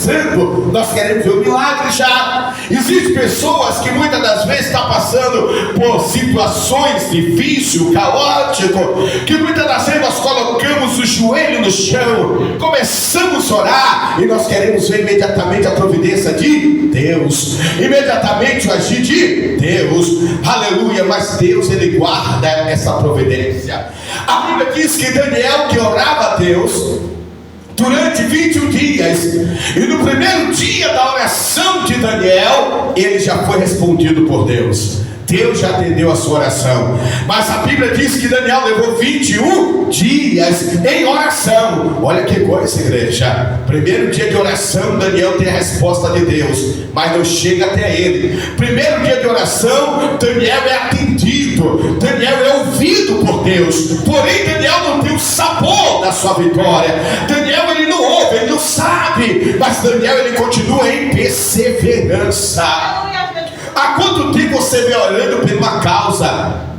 precisando, nós queremos ver o milagre já. Existem pessoas que muitas das vezes estão passando por situações difíceis, caóticas, que muitas das vezes nós colocamos o joelho no chão, começamos a orar e nós queremos ver imediatamente a providência de Deus, imediatamente o agir de Deus, aleluia. Mas Deus, Ele guarda essa providência. A Bíblia diz que Daniel, que orava a Deus durante 21 dias, e no primeiro dia da oração de Daniel, ele já foi respondido por Deus. Deus já atendeu a sua oração. Mas a Bíblia diz que Daniel levou 21 dias em oração. Olha que coisa, igreja. Primeiro dia de oração, Daniel tem a resposta de Deus, mas não chega até ele. Primeiro dia de oração, Daniel é atendido, Daniel é ouvido por Deus. Porém, Daniel não tem o sabor da sua vitória. Daniel, ele não ouve, ele não sabe. Mas Daniel, ele continua em perseverança. Há quanto tempo você vem orando por uma causa?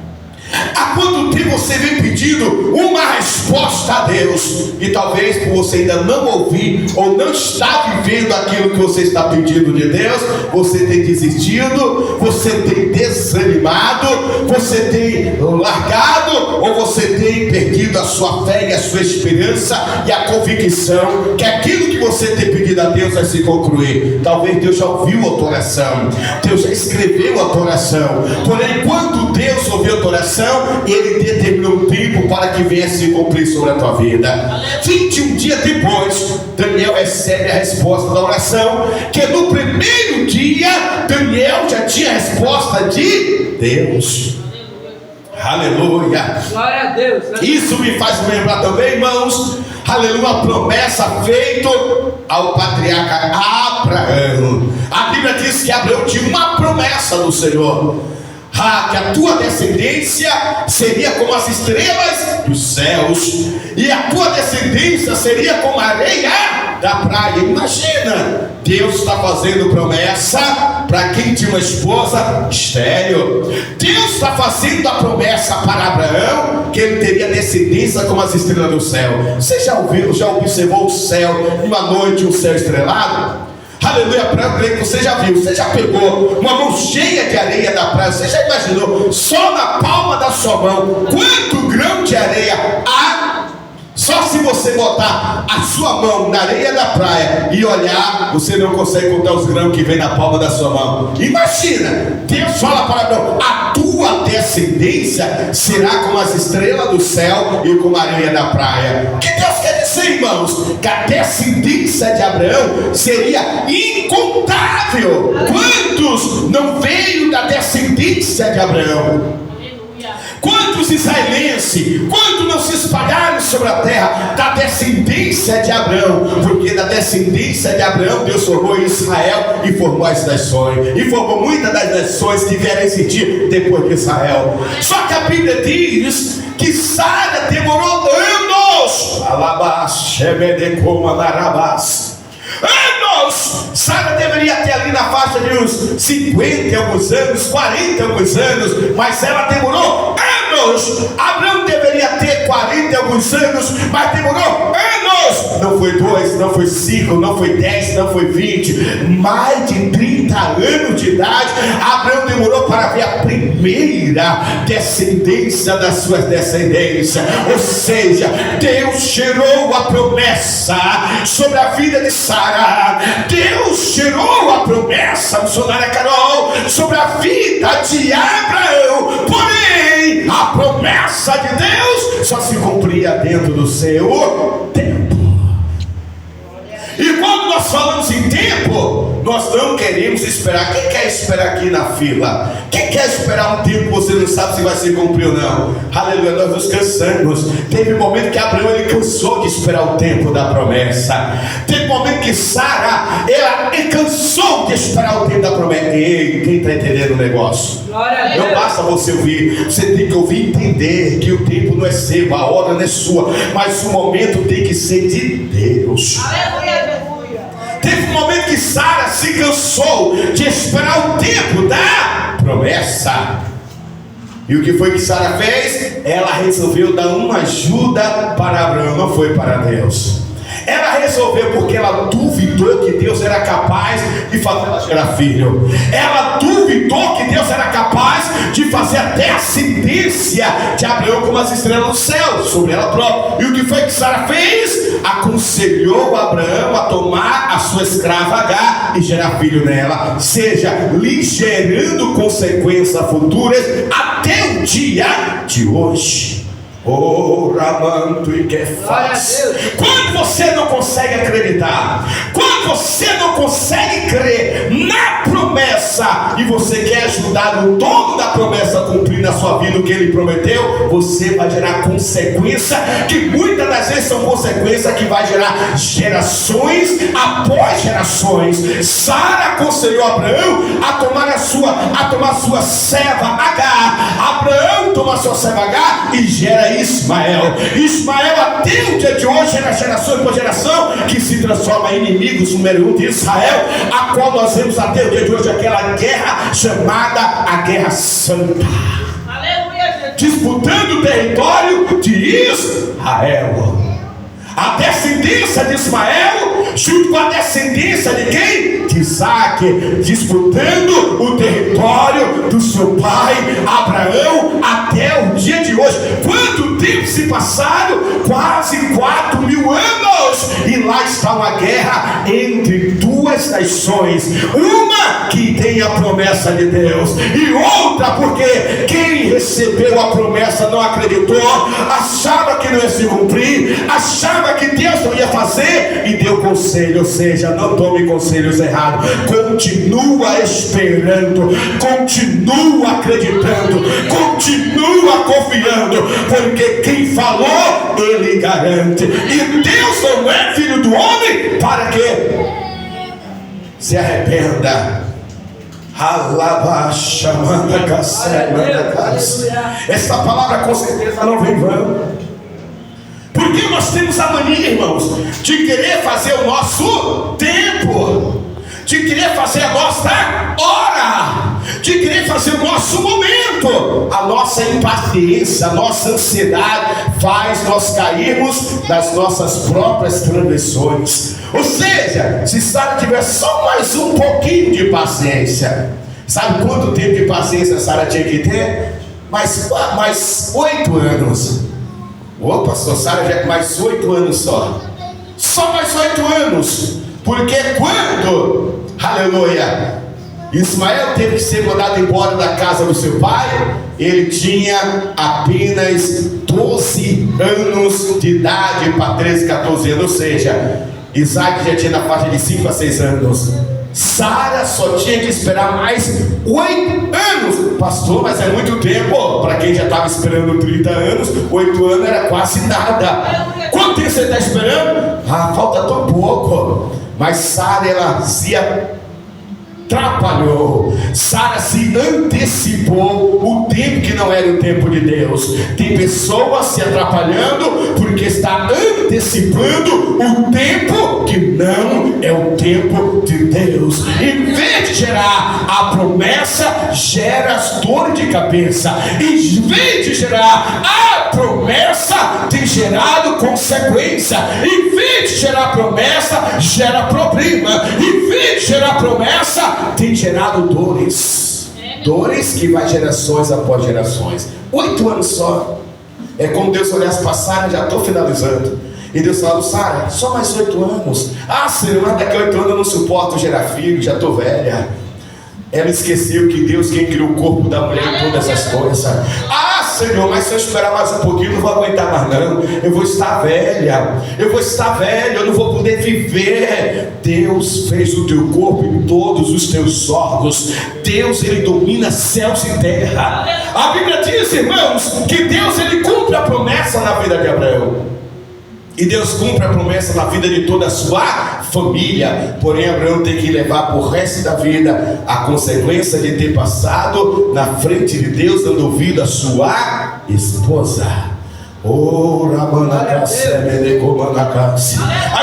Há quanto tempo você vem pedindo uma resposta a Deus? E talvez por você ainda não ouvir ou não estar vivendo aquilo que você está pedindo de Deus, você tem desistido, você tem desanimado, você tem largado, ou você tem perdido a sua fé e a sua esperança e a convicção que aquilo que você tem pedido a Deus vai se concluir. Talvez Deus já ouviu a tua oração, Deus já escreveu a tua oração, porém quando Deus ouviu a tua oração, Ele determinou um tempo para que venha se cumprir sobre a tua vida. 21 dias depois, Daniel recebe a resposta da oração, que no primeiro dia, Daniel já tinha a resposta de Deus. Aleluia. Glória a Deus. Isso me faz lembrar também, irmãos, aleluia, uma promessa feita ao patriarca Abraão. A Bíblia diz que Abraão tinha uma promessa do Senhor, que a tua descendência seria como as estrelas dos céus, e a tua descendência seria como a areia da praia. Imagina, Deus está fazendo promessa para quem tinha uma esposa estéril. Deus está fazendo a promessa para Abraão que ele teria descendência como as estrelas do céu. Você já ouviu, já observou o céu, uma noite, um céu estrelado? Aleluia, para que você já viu, você já pegou uma mão cheia de areia da praia, você já imaginou, só na palma da sua mão, quanto grão de areia há? Só se você botar a sua mão na areia da praia e olhar, você não consegue contar os grãos que vem na palma da sua mão. Imagina, Deus fala para Abraão: a tua descendência será como as estrelas do céu e como a areia da praia. O que Deus quer dizer, irmãos? Que a descendência de Abraão seria incontável. Quantos não veio da descendência de Abraão? Quantos israelenses, quantos não se espalharam sobre a terra da descendência de Abraão? Porque da descendência de Abraão Deus formou Israel e formou as nações, e formou muitas das nações que vieram existir depois de Israel. Só que a Bíblia diz que Sara demorou anos. Anos! Sara deveria ter ali na faixa de uns 50 e alguns anos, 40 e alguns anos, mas ela demorou anos. Abraão deveria ter 40 e alguns anos, mas demorou anos. Não foi 2, não foi 5, não foi 10, não foi 20, mais de 30 anos de idade. Abraão demorou para ver a primeira descendência das suas descendências. Ou seja, Deus gerou a promessa sobre a vida de Sara. Deus gerou a promessa, missionária Carol, sobre a vida de Abraão. Porém, a promessa de Deus só se cumpria dentro do seu tempo. E quando nós falamos em tempo, nós não queremos esperar. Quem quer esperar aqui na fila? Quem quer esperar um tempo que você não sabe se vai se cumprir ou não? Aleluia, nós nos cansamos. Teve um momento que Abraão, ele cansou de esperar o tempo da promessa. Teve um momento que Sara, ela cansou de esperar o tempo da promessa. Ei, quem está entendendo o negócio? Não basta você ouvir, você tem que ouvir e entender que o tempo não é seu, a hora não é sua, mas o momento tem que ser de Deus. Aleluia. Teve um momento que Sara se cansou de esperar o tempo da promessa. E o que foi que Sara fez? Ela resolveu dar uma ajuda para Abraão, não foi para Deus. Ela resolveu porque ela duvidou que Deus Deus era capaz de fazer ela gerar filho. Ela duvidou que Deus era capaz de fazer a descendência de Abraão como as estrelas do céu, sobre ela própria. E o que foi que Sara fez? Aconselhou Abraão a tomar a sua escrava Agar e gerar filho nela, seja, lhe gerando consequências futuras até o dia de hoje. Oh, Ramanto e Kefas. Quando você não consegue acreditar, quando você não consegue crer na promessa e você quer ajudar o dono da promessa a cumprir na sua vida o que ele prometeu, você vai gerar consequência, que muitas das vezes são consequências que vai gerar gerações após gerações. Sara aconselhou Abraão a tomar sua serva Agar. Abraão toma sua serva Agar e gera Ismael. Ismael até o dia de hoje era geração por geração que se transforma em inimigos número 1 de Israel, a qual nós vemos até o dia de hoje aquela guerra chamada a Guerra Santa. Aleluia, disputando o território de Israel. A descendência de Ismael junto com a descendência de quem? De Isaac, disputando o território do seu pai Abraão até o dia de hoje. Quanto tempo se passaram? Quase 4.000 anos. E lá está uma guerra entre duas nações, uma que tem a promessa de Deus e outra porque quem recebeu a promessa não acreditou, achava que não ia se cumprir, achava que Deus não ia fazer e deu conselho. Ou seja, não tome conselhos errados, continua esperando, continua acreditando, continua confiando, porque quem falou, ele garante. E Deus não é filho do homem para que se arrependa. Essa palavra com certeza não vem vã. Porque nós temos a mania, irmãos, de querer fazer o nosso tempo, de querer fazer a nossa hora, de querer fazer o nosso momento. A nossa impaciência, a nossa ansiedade faz nós cairmos nas nossas próprias transgressões. Ou seja, se Sara tivesse só mais um pouquinho de paciência, sabe quanto tempo de paciência Sara tinha que ter? Mais 8 anos. Ô pastor, Sara já mais 8 anos só mais 8 anos, porque quando, aleluia, Ismael teve que ser mandado embora da casa do seu pai, ele tinha apenas 12 anos de idade para 13, 14 anos, ou seja, Isaac já tinha na faixa de 5 a 6 anos. Sara só tinha que esperar mais 8 anos. Pastor, mas é muito tempo. Para quem já estava esperando 30 anos, 8 anos era quase nada. Quanto tempo você está esperando? Falta tão pouco. Mas Sara, ela se atrapalhou. Sara se antecipou o tempo que não era o tempo de Deus. Tem pessoas se atrapalhando porque está antecipando o tempo que não é o tempo de Deus. Em vez de gerar a promessa, gera as dores de cabeça. Em vez de gerar a promessa, tem gerado consequência. Em vez de gerar promessa, gera problema. Em vez de gerar promessa, tem gerado dores. Dores que vai gerações após gerações. 8 anos só. É como Deus olhasse para Sara, já estou finalizando. E Deus falou: Sara, só mais 8 anos. Senhor, daqui a 8 anos eu não suporto gerar filho, já estou velha. Ela esqueceu que Deus quem criou o corpo da mulher e todas essas coisas. Senhor, mas se eu esperar mais um pouquinho, eu não vou aguentar mais não. Eu vou estar velha, eu não vou poder viver. Deus fez o teu corpo e todos os teus órgãos. Deus, ele domina céus e terra. A Bíblia diz, irmãos, que Deus, ele cumpre a promessa na vida de Abraão. E Deus cumpre a promessa na vida de toda a sua família. Porém, Abraão tem que levar por resto da vida a consequência de ter passado na frente de Deus, dando ouvido à sua esposa. Aí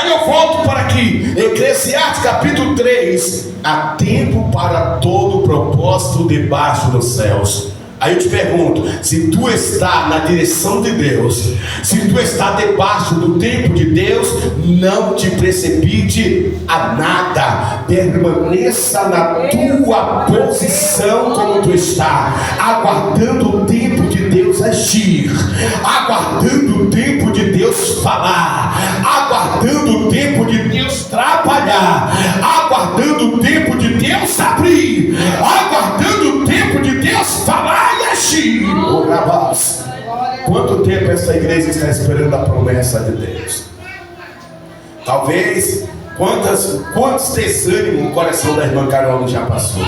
eu volto para aqui, Eclesiastes capítulo 3. Há tempo para todo propósito debaixo dos céus. Aí eu te pergunto, se tu está na direção de Deus, se tu está debaixo do tempo de Deus, não te precipite a nada. permaneça na tua posição como tu está, aguardando o tempo de Deus agir, aguardando o tempo de Deus falar, aguardando o tempo de Deus trabalhar, aguardando o tempo de Deus abrir, aguardando o tempo de Deus falar e agir. Oh, rapaz, quanto tempo essa igreja está esperando a promessa de Deus? Talvez quantos desânimos o coração da irmã Carol já passou?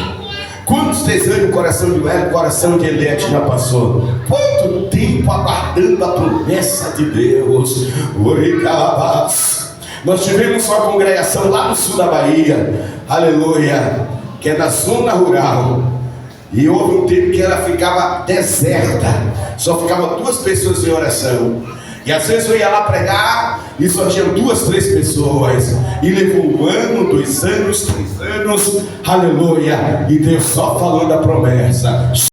Quantos desânimos o coração de Hélio, o coração de Eliette já passou? Quanto tempo aguardando a promessa de Deus? Nós tivemos uma congregação lá no sul da Bahia, aleluia, que é da zona rural. E houve um tempo que ela ficava deserta, só ficavam 2 pessoas em oração. E às vezes eu ia lá pregar e só tinha 2, 3 pessoas. E levou 1 ano, 2 anos, 3 anos, aleluia. E Deus só falando a promessa.